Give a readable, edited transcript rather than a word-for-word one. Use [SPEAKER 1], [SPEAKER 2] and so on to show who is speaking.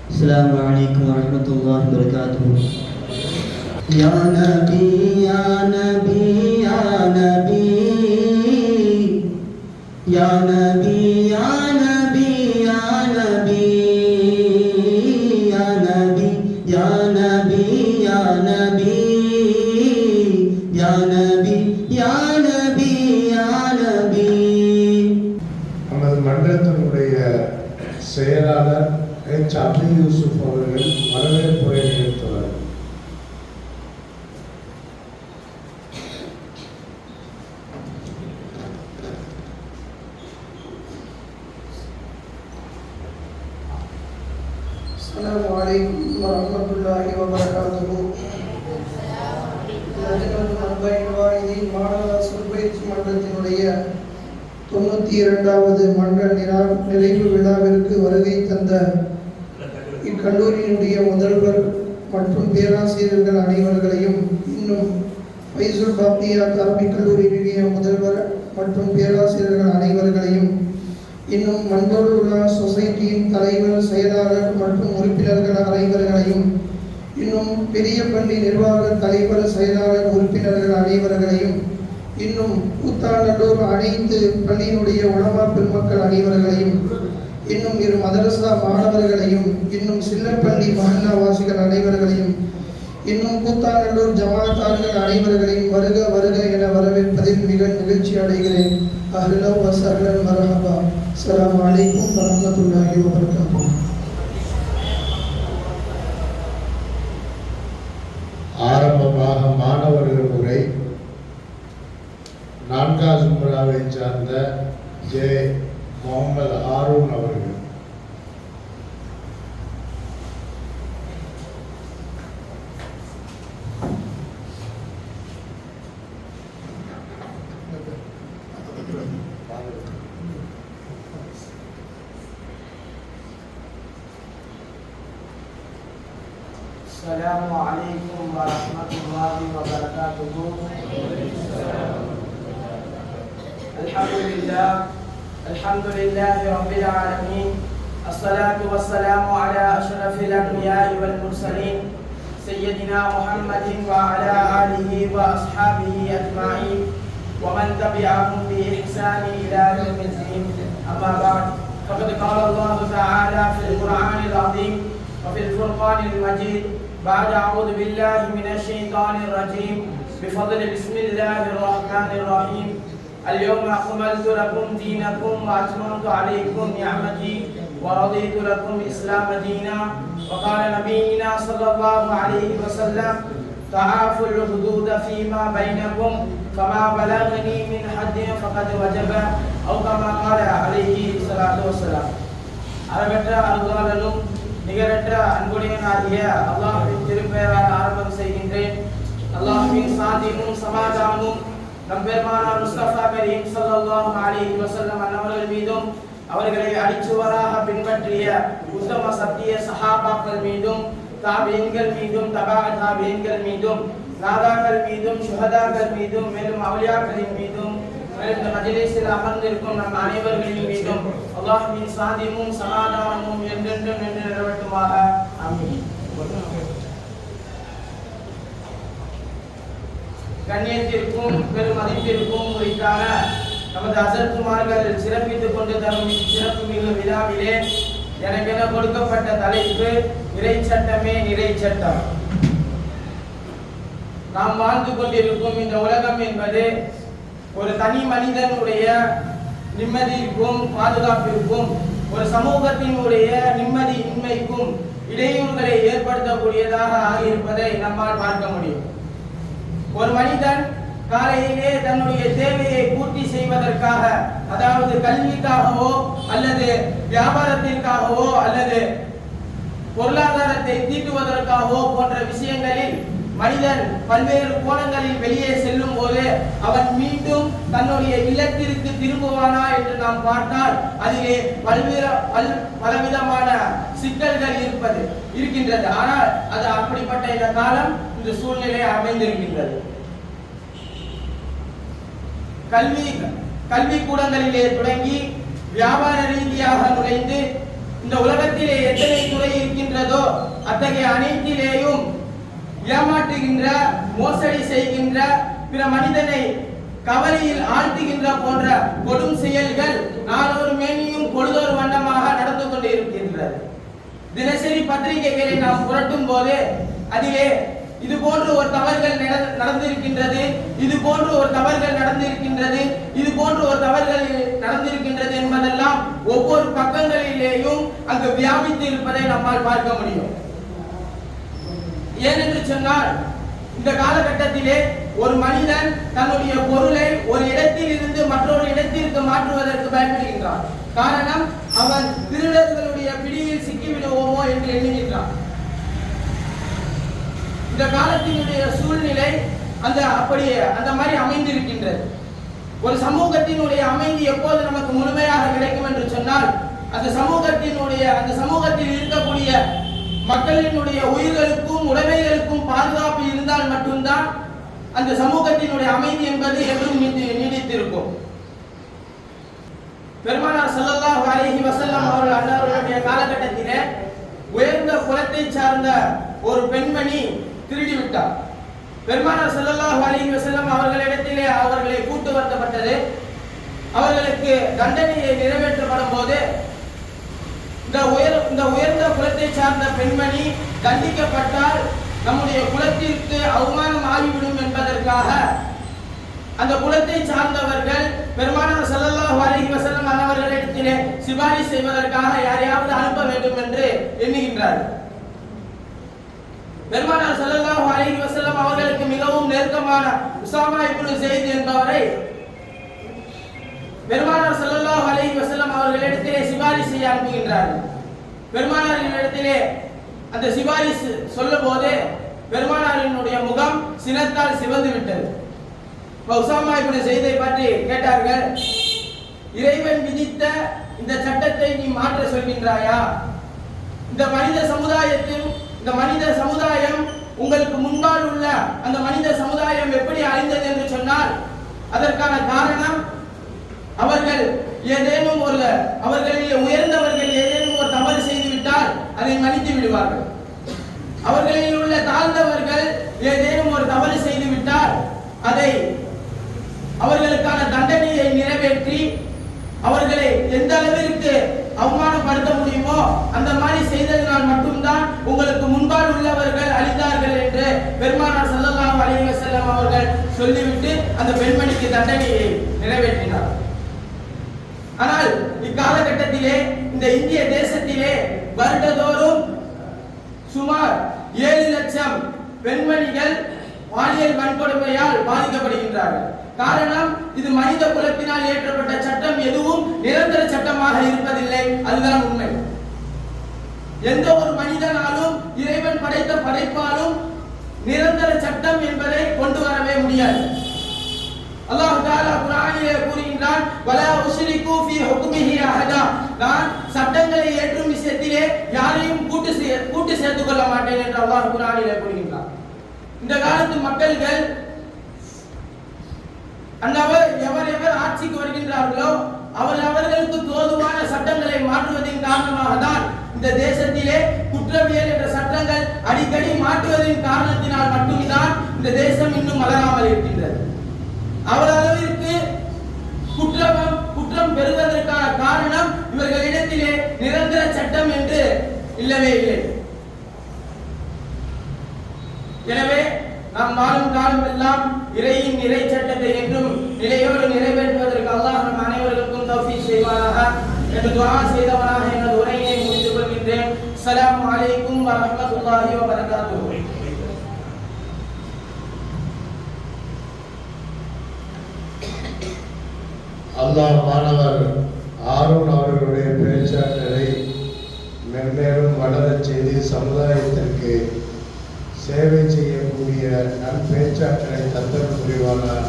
[SPEAKER 1] السلام عليكم ورحمة الله وبركاته. يا نبي يا نبي يا نبي يا نبي يا نبي يا نبي يا نبي يا نبي يا نبي يا نبي يا نبي يا نبي.
[SPEAKER 2] நமது மன்றத்தினுடைய செயலாளர் H. அப்துல் யூசுப் அவர்கள் வரவேற்புரை நிகழ்த்துவார்.
[SPEAKER 3] அஸ்ஸலாமு அலைக்கும் வரஹ்மத்துல்லாஹி வபரகாத்துஹு. லஜ்னத்துல் அர்பஈன் வாஹிதீன் மாணவர் சொற்பயிற்சி மன்றத்தினுடைய 92வது மன்ற நிறைவு விழாவிற்கு வருகை தந்த இக்கல்லூரியினுடைய முதல்வர் மற்றும் பேராசிரியர்கள் அனைவர்களையும், இன்னும் ஃபைசுல் பாக்கியா அரபிக் கல்லூரியினுடைய முதல்வர் மற்றும் பேராசிரியர்கள் அனைவர்களையும், இன்னும் மண்டோல் உலா சொசைட்டியின் தலைவர், செயலாளர் மற்றும் உறுப்பினர்கள் அனைவர்களையும், இன்னும் பெரிய பள்ளி நிர்வாக தலைவர், செயலாளர், உறுப்பினர்கள் அனைவர்களையும், இன்னும் கூத்தாநல்லூர் அனைத்து பள்ளியினுடைய உலமா பெருமக்கள் அனைவர்களையும், இன்னும் இரு மதரசா மாணவர்களையும், இன்னும் சில்லப்பள்ளி மஹல்லா வாசிகள் அனைவர்களையும், இன்னும் கூத்தாநல்லூர் ஜமாத்தார்கள் அனைவர்களையும் வருக வருக என வரவேற்பதில் மிக நிகழ்ச்சி அடைகிறேன். அஹ்லன் வ சஹ்லன் மர்ஹபா. அஸ்ஸலாமு அலைக்கும் வரஹ்மத்துல்லாஹி வபரகாத்துஹு.
[SPEAKER 2] ஆரம்பமாக மாணவர்கள் உரை 4வது முறாவை சார்ந்த ஜே. முகமது ஹாரூன் அவர்கள்.
[SPEAKER 4] السلام عليكم ورحمة الله وبركاته. الحمد لله رب العالمين. الصلاة والسلام على أشرف الأنبياء والمرسلين سيدنا محمد وعلى آله وأصحابه أجمعين ومن تبعهم بإحسان إلى يوم الدين. أما بعد، فقد قال الله تعالى في القرآن العظيم وفي الفرقان المجيد بعد أعوذ بالله من الشيطان الرجيم بفضل بسم الله الرحمن الرحيم. اليوم أكملت لكم دينكم وأتممت عليكم نعمتي ورضيت لكم الإسلام دينا. وقال نبينا صلى الله عليه وسلم تعافوا الحدود فيما بينكم فما بلغني من حد فقد وجب أو كما قال عليه الصلاة والسلام. அளவற்ற அருளாளனும் நிகரற்ற அன்புடையனாகிய அல்லாஹ்வின் திருப்பெயரால் ஆரம்பம் செய்கின்றேன். அல்லாஹ்வின் சாந்தியும் சமாதானமும் நம்பெருமானார் முஸ்தபா கரீம் ஸல்லல்லாஹு அலைஹி வஸல்லம் அன்னவர்கள் மீதும், அவர்களை அடிச்சுவராக பின்பற்றிய உத்தம சத்திய சஹாபாக்கள் மீதும், தாபீன்கள் மீதும், தபா தாபீன்கள் மீதும், நாதாக்கள் மீதும், ஷுஹதாக்கள் மீதும், மேலும் அவுலியாக்களின் மீதும், இந்த மஜ்லிஸில் அமர்ந்திருக்கும் நம் அனைவர்களின் மீதும் அல்லாஹ்வின் சாந்தியும் சமாதானமும் என்றென்றும் நின்று நிலவட்டுமாக. ஆமீன். கண்ணியத்திற்கும் பெரும் மதிப்பிற்கும் உரித்தான நமது அசர்குமார்கள் சிறப்பித்துக் கொண்டு தரும் சிறப்பு மிகு விழாவிலே எனக்கென கொடுக்கப்பட்ட தலைப்பு இறை சட்டமே நிறை சட்டம். நாம் வாழ்ந்து கொண்டிருக்கும் இந்த உலகம் என்பது ஒரு தனி மனிதனுடைய நிம்மதிக்கும் பாதுகாப்பிற்கும், ஒரு சமூகத்தினுடைய நிம்மதி இன்மைக்கும் இடையூறுகளை ஏற்படுத்தக்கூடியதாக ஆகியிருப்பதை நம்மால் பார்க்க முடியும். ஒரு மனிதன் காலையிலே தன்னுடைய தேவையை பூர்த்தி செய்வதற்காக, அதாவது கல்விக்காகவோ அல்லது வியாபாரத்திற்காகவோ அல்லது பொருளாதாரத்தை தீட்டுவதற்காகவோ போன்ற விஷயங்களில் மனிதன் பல்வேறு கோணங்களில் வெளியே செல்லும் போது அவன் மீண்டும் தன்னுடைய இல்லத்திற்கு திரும்புவானா என்று நாம் பார்த்தால் அதிலே பலவிதமான சிக்கல்கள் இருக்கின்றது. ஆனால் அது அப்படிப்பட்ட இந்த காலம், இந்த சூழ்நிலை அமைந்திருக்கின்றது. கல்வி கூடங்களிலே தொடங்கி வியாபார ரீதியாக நுழைந்து இந்த உலகத்திலே எத்தனை துறை இருக்கின்ற இருக்கின்றதோ அத்தகைய அனைத்திலேயும் ஏமாற்றுகின்ற, மோசடி செய்கின்ற, பிற மனிதனை கவலையில் ஆழ்த்துகின்ற போன்ற கொடும் செயல்கள் நாளொரு மேனியும் பொழுதொரு வண்ணமாக நடந்து கொண்டு இருக்கின்றது. தினசரி பத்திரிகைகளை நாம் புரட்டும் போது அதிலே இது போன்று ஒரு தவறுகள் நடந்திருக்கின்றது, இது போன்று ஒரு தவறுகள் நடந்திருக்கின்றது, இது போன்று ஒரு தவறுகள் நடந்திருக்கின்றது என்பதெல்லாம் ஒவ்வொரு பக்கங்களிலேயும் அங்கு வியாபித்து இருப்பதை நம்மால் பார்க்க முடியும். ஏனென்று சொன்னால் இந்த காலகட்டத்திலே ஒரு மனிதன் தன்னுடைய பொருளை ஒரு இடத்தில் இருந்து மற்றொரு இடத்திற்கு மாற்றுவதற்கு பயன்படுகின்றான். காரணம், அவன் திருடர்களுடைய பிடியில் சிக்கிவிடுவோமோ என்று எண்ணுகின்றான். இந்த காலத்தினுடைய சூழ்நிலை அந்த மாதிரி அமைந்திருக்கின்றது. ஒரு சமூகத்தினுடைய அமைதி எப்போது நமக்கு முழுமையாக கிடைக்கும் என்று சொன்னால் அந்த சமூகத்தில் இருக்கக்கூடிய மக்களினுடைய உயிர்களுக்கும் உடைமைகளுக்கும் பாதுகாப்பு இருந்தால் மட்டும்தான் அந்த சமூகத்தினுடைய அமைதி என்பது என்றும் நீடித்திருக்கும். பெருமானார் ஸல்லல்லாஹு அலைஹி வஸல்லம் அவர்கள் அன்னாருடைய காலகட்டத்திலே உயர்ந்த குலத்தை சார்ந்த ஒரு பெண்மணி திருடிவிட்டார். பெருமானார் ஸல்லல்லாஹு அலைஹி வஸல்லம் அவர்களிடத்திலே அவர்களை கூட்டு வரப்பட்டது. அவர்களுக்கு தண்டனையை நிறைவேற்றப்படும் போது இந்த உயர்ந்த குலத்தை சார்ந்த பெண்மணி தண்டிக்கப்பட்டால் நம்முடைய குலத்திற்கு அவமானம் ஆகிவிடும் என்பதற்காக அந்த குலத்தை சார்ந்தவர்கள் பெருமானார் ஸல்லல்லாஹு அலைஹி வஸல்லம் அவர்களிடத்திலே சிபாரிசு செய்வதற்காக யாரையாவது அனுப்ப வேண்டும் என்று எண்ணுகின்றார்கள். பெருமானார் ஸல்லல்லாஹு அலைஹி வஸல்லம் அவர்களுக்கு மிகவும் நெருக்கமான உஸாமா இப்னு ஸைத் என்பவரை பெருமானார் ஸல்லல்லாஹு அலைஹி வஸல்லம் அவர்களிடத்திலே சிபாரிசு செய்ய அனுப்புகின்றார்கள். பெருமானாரிடத்திலே அந்த சிபாரிசு சொல்லும்போது பெருமானாரினுடைய முகம் சினத்தால் சிவந்து விட்டது. உஸாமா இப்னு ஸைதை பற்றி கேட்டார்கள், இறைவன் விதித்த இந்த சட்டத்தை நீ மாற்ற சொல்கின்றாயா? இந்த மனித சமுதாயம் உங்களுக்கு முன்னால் உள்ள அந்த மனித சமுதாயம் எப்படி அழிந்தது என்று சொன்னால் அதற்கான காரணம் அவர்களில் உயர்ந்தவர்கள் ஏதேனும் ஒரு தவறு செய்துவிட்டால் அதை மன்னித்து விடுவார்கள். அவர்களில் உள்ள தாழ்ந்தவர்கள் ஏதேனும் ஒரு தவறு செய்துவிட்டால் அதை அவர்களுக்கான தண்டனையை நிறைவேற்றி அவர்களை எந்த அளவிற்கு அவமானப்படுத்த முடியுமோ அந்த மாதிரி செய்ததனால் மட்டும்தான் உங்களுக்கு முன்பால் உள்ளவர்கள் அழிந்தார்கள் என்று பெருமானார் ஸல்லல்லாஹு அலைஹி வஸல்லம் அவர்கள் சொல்லிவிட்டு அந்த பெண்மணிக்கு தண்டனையை நிறைவேற்றினார். ஆனால் இக்காலகட்டத்திலே இந்த இந்திய தேசத்திலே வருடதோறும் சுமார் 7 லட்சம் பெண்மணிகள் பாலியல் வன்கொடுமையால் பாதிக்கப்படுகின்றார்கள். காரணம், இது மனித குலத்தினால் இயற்றப்பட்ட சட்டம் எதுவும் நிரந்தர சட்டமாக இருப்பதில்லை. அதுதான் உண்மை. எந்த ஒரு மனிதனாலும் இறைவன் படைத்த படைப்பாலும் நிரந்தர சட்டம் என்பதை கொண்டு வரவே முடியாது. அல்லாஹ் தஆலா குர்ஆனிலே கூறுகின்றான், வலா உஷ்ரிகு ஃபீ ஹுக்மிஹி அஹதா, நான் சட்டங்களை ஏற்றும் விஷயத்திலே யாரையும் கூட்டு சேர்த்துக் கொள்ள மாட்டேன் என்று அல்லாஹ் குர்ஆனிலே கூறுகின்றான். இந்த காலத்து மக்கள்கள் எவர் ஆட்சிக்கு வருகின்றார்களோ அவர்களுக்கு தோதுவான சட்டங்களை மாற்றுவதன் காரணமாக தான் இந்த தேசத்திலே குற்றவியல் என்ற சட்டங்கள் அடிக்கடி மாற்றுவதன் காரணத்தினால் மட்டும்தான் இந்த தேசம் இன்னும் மலராமல் இருக்கின்றது. அவரளவிற்கு குற்றம் பெறுவதற்கான காரணம் இவர்களிடத்திலே நிரந்தர சட்டம் என்று இல்லவே இல்லை. எனவே நாம் வாழும் காலம் எல்லாம் இறையின் இறை சட்டத்தை என்றும் நிலையோடு நிறைவேற்றுவதற்கு அல்லாஹ் நம் அனைவருக்கும் தௌஃபீக் செய்வானாக என்று துஆ செய்தவனாக எனது உரையை முடித்துக் கொள்கின்றேன். அஸ்ஸலாமு அலைக்கும் வரஹ்மத்துல்லாஹி வபரகாத்துஹு.
[SPEAKER 2] அல்லாஹ் மாணவர் ஆரூன் அவர்களுடைய பேச்சாற்றலை மென்மேலும் வளரச் செய்து சமுதாயத்திற்கு சேவை செய்யக்கூடிய நல் பேச்சாற்றலை தந்தல் புரிவானாக.